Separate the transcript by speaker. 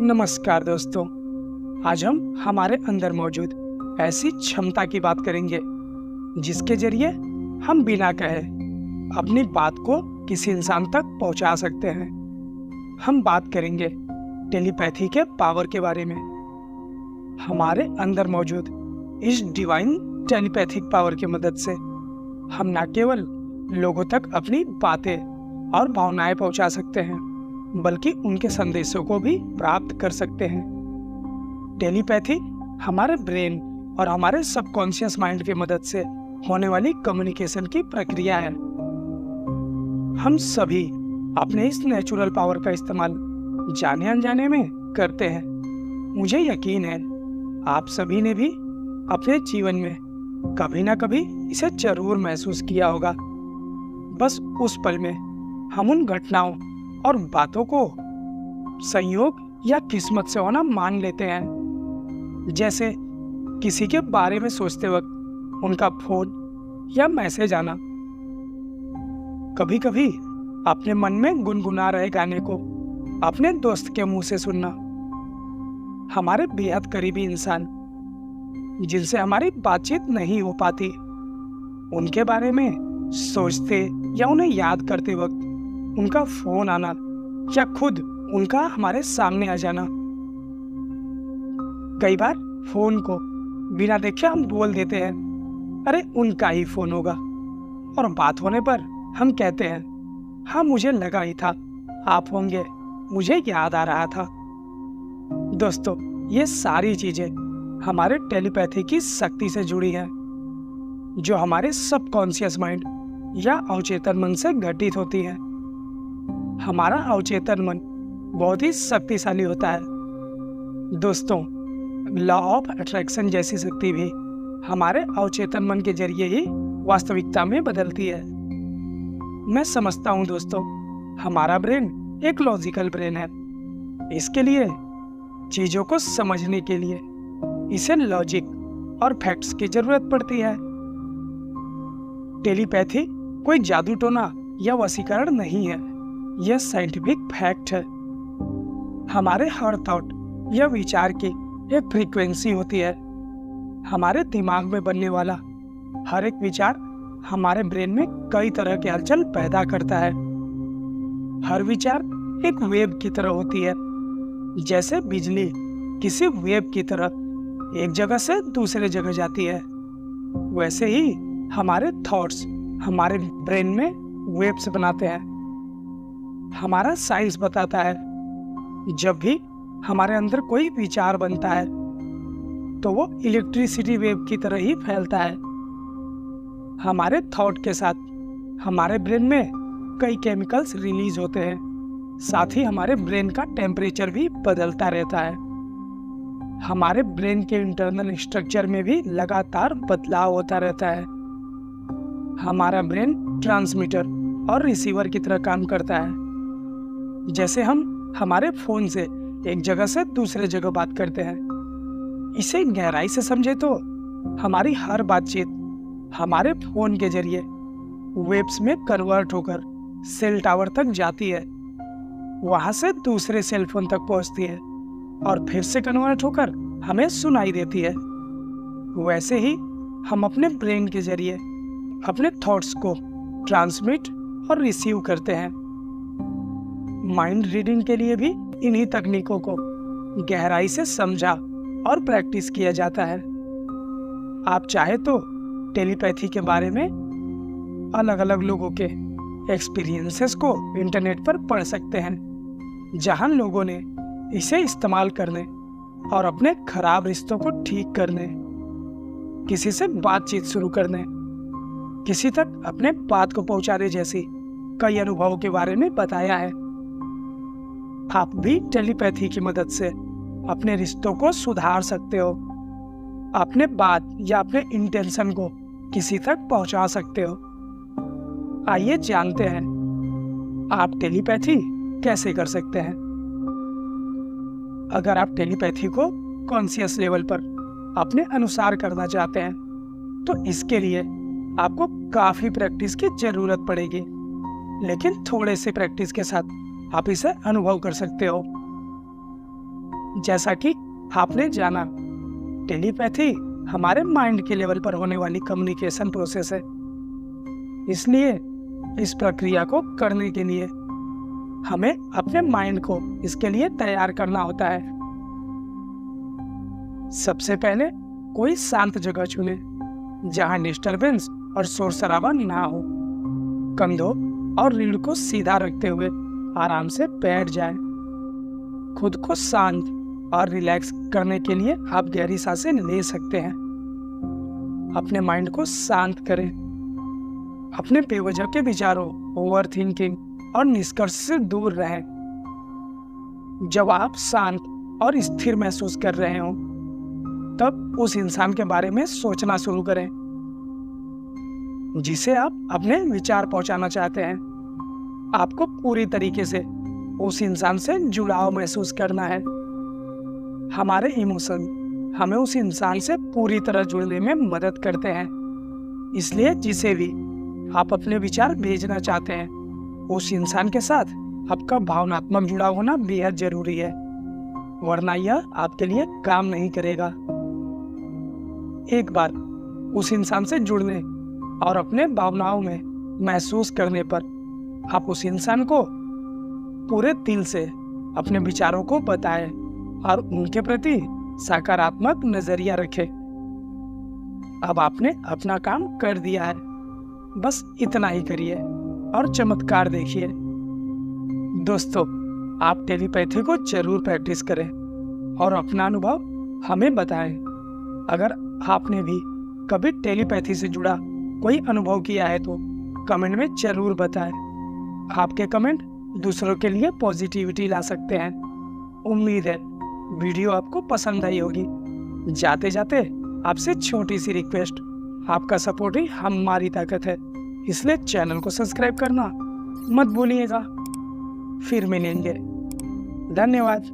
Speaker 1: नमस्कार दोस्तों। आज हम हमारे अंदर मौजूद ऐसी क्षमता की बात करेंगे जिसके जरिए हम बिना कहे अपनी बात को किसी इंसान तक पहुंचा सकते हैं। हम बात करेंगे टेलीपैथी के पावर के बारे में। हमारे अंदर मौजूद इस डिवाइन टेलीपैथिक पावर की मदद से हम न केवल लोगों तक अपनी बातें और भावनाएं पहुंचा सकते हैं बल्कि उनके संदेशों को भी प्राप्त कर सकते हैं। टेलीपैथी हमारे ब्रेन और हमारे सबकॉन्शियस माइंड की मदद से होने वाली कम्युनिकेशन की प्रक्रिया है। हम सभी अपने इस नेचुरल पावर का इस्तेमाल जाने अनजाने में करते हैं। मुझे यकीन है आप सभी ने भी अपने जीवन में कभी ना कभी इसे जरूर महसूस किया होगा। बस उस पल में हम उन घटनाओं और बातों को संयोग या किस्मत से होना मान लेते हैं। जैसे किसी के बारे में सोचते वक्त उनका फोन या मैसेज आना, कभी कभी अपने मन में गुनगुना रहे गाने को अपने दोस्त के मुंह से सुनना, हमारे बेहद करीबी इंसान जिनसे हमारी बातचीत नहीं हो पाती, उनके बारे में सोचते या उन्हें याद करते वक्त उनका फोन आना या खुद उनका हमारे सामने आ जाना। कई बार फोन को बिना देखे हम बोल देते हैं, अरे उनका ही फोन होगा, और बात होने पर हम कहते हैं, हाँ मुझे लगा ही था आप होंगे, मुझे याद आ रहा था। दोस्तों, ये सारी चीजें हमारे टेलीपैथी की शक्ति से जुड़ी हैं, जो हमारे सबकॉन्शियस माइंड या अवचेतन मन से घटित होती है। हमारा अवचेतन मन बहुत ही शक्तिशाली होता है। दोस्तों, लॉ ऑफ अट्रैक्शन जैसी शक्ति भी हमारे अवचेतन मन के जरिए ही वास्तविकता में बदलती है। मैं समझता हूँ दोस्तों, हमारा ब्रेन एक लॉजिकल ब्रेन है। इसके लिए चीजों को समझने के लिए इसे लॉजिक और फैक्ट्स की जरूरत पड़ती है। टेलीपैथी कोई जादू टोना या वशीकरण नहीं है, यह साइंटिफिक फैक्ट है। हमारे हर थॉट या विचार की एक फ्रीक्वेंसी होती है। हमारे दिमाग में बनने वाला हर एक विचार हमारे ब्रेन में कई तरह के हलचल पैदा करता है। हर विचार एक वेव की तरह होती है। जैसे बिजली किसी वेव की तरह एक जगह से दूसरे जगह जाती है, वैसे ही हमारे थॉट्स हमारे ब्रेन में वेव्स बनाते हैं। हमारा साइंस बताता है, जब भी हमारे अंदर कोई विचार बनता है तो वो इलेक्ट्रिसिटी वेव की तरह ही फैलता है। हमारे थॉट के साथ हमारे ब्रेन में कई केमिकल्स रिलीज होते हैं। साथ ही हमारे ब्रेन का टेम्परेचर भी बदलता रहता है। हमारे ब्रेन के इंटरनल स्ट्रक्चर में भी लगातार बदलाव होता रहता है। हमारा ब्रेन ट्रांसमीटर और रिसीवर की तरह काम करता है। जैसे हम हमारे फोन से एक जगह से दूसरे जगह बात करते हैं। इसे गहराई से समझे तो हमारी हर बातचीत हमारे फोन के जरिए वेव्स में कन्वर्ट होकर सेल टावर तक जाती है, वहां से दूसरे सेल फोन तक पहुंचती है और फिर से कन्वर्ट होकर हमें सुनाई देती है। वैसे ही हम अपने ब्रेन के जरिए अपने थॉट्स को ट्रांसमिट और रिसीव करते हैं। माइंड रीडिंग के लिए भी इन्हीं तकनीकों को गहराई से समझा और प्रैक्टिस किया जाता है। आप चाहे तो टेलीपैथी के बारे में अलग अलग लोगों के एक्सपीरियंसेस को इंटरनेट पर पढ़ सकते हैं, जहां लोगों ने इसे इस्तेमाल करने और अपने खराब रिश्तों को ठीक करने, किसी से बातचीत शुरू करने, किसी तक अपने बात को पहुंचाने जैसी कई अनुभवों के बारे में बताया है। आप भी टेलीपैथी की मदद से अपने रिश्तों को सुधार सकते हो, अपने बात या अपने इंटेंशन को किसी तक पहुंचा सकते हो। आइए जानते हैं आप टेलीपैथी कैसे कर सकते हैं। अगर आप टेलीपैथी को कॉन्शियस लेवल पर अपने अनुसार करना चाहते हैं तो इसके लिए आपको काफी प्रैक्टिस की जरूरत पड़ेगी, लेकिन थोड़े से प्रैक्टिस के साथ आप इसे अनुभव कर सकते हो। जैसा कि आपने जाना, टेलीपैथी हमारे माइंड के लेवल पर होने वाली कम्युनिकेशन प्रोसेस है। इसलिए इस प्रक्रिया को करने के लिए हमें अपने माइंड को इसके लिए तैयार करना होता है। सबसे पहले कोई शांत जगह चुनें जहां डिस्टरबेंस और शोर शराबा ना हो। कंधों और रीढ़ को सीधा रखते हुए आराम से बैठ जाएं। खुद को शांत और रिलैक्स करने के लिए आप गहरी सांसें ले सकते हैं। अपने माइंड को शांत करें। अपने बेवजह के विचारों, ओवर थिंकिंग और निष्कर्ष से दूर रहें। जब आप शांत और स्थिर महसूस कर रहे हो तब उस इंसान के बारे में सोचना शुरू करें जिसे आप अपने विचार पहुंचाना चाहते हैं। आपको पूरी तरीके से उस इंसान से जुड़ाव महसूस करना है। हमारे इमोशन हमें उस इंसान से पूरी तरह जुड़ने में मदद करते हैं। इसलिए जिसे भी आप अपने विचार भेजना चाहते हैं, उस इंसान के साथ आपका भावनात्मक जुड़ाव होना बेहद जरूरी है, वरना यह आपके लिए काम नहीं करेगा। एक बार उस इंसान से जुड़ने और अपने भावनाओं में महसूस करने पर आप उस इंसान को पूरे दिल से अपने विचारों को बताएं और उनके प्रति सकारात्मक नजरिया रखें। अब आपने अपना काम कर दिया है, बस इतना ही करिए और चमत्कार देखिए। दोस्तों, आप टेलीपैथी को जरूर प्रैक्टिस करें और अपना अनुभव हमें बताएं। अगर आपने भी कभी टेलीपैथी से जुड़ा कोई अनुभव किया है तो कमेंट में जरूर बताएं। आपके कमेंट दूसरों के लिए पॉजिटिविटी ला सकते हैं। उम्मीद है वीडियो आपको पसंद आई होगी। जाते जाते आपसे छोटी सी रिक्वेस्ट, आपका सपोर्ट ही हमारी ताकत है, इसलिए चैनल को सब्सक्राइब करना मत भूलिएगा। फिर मिलेंगे। धन्यवाद।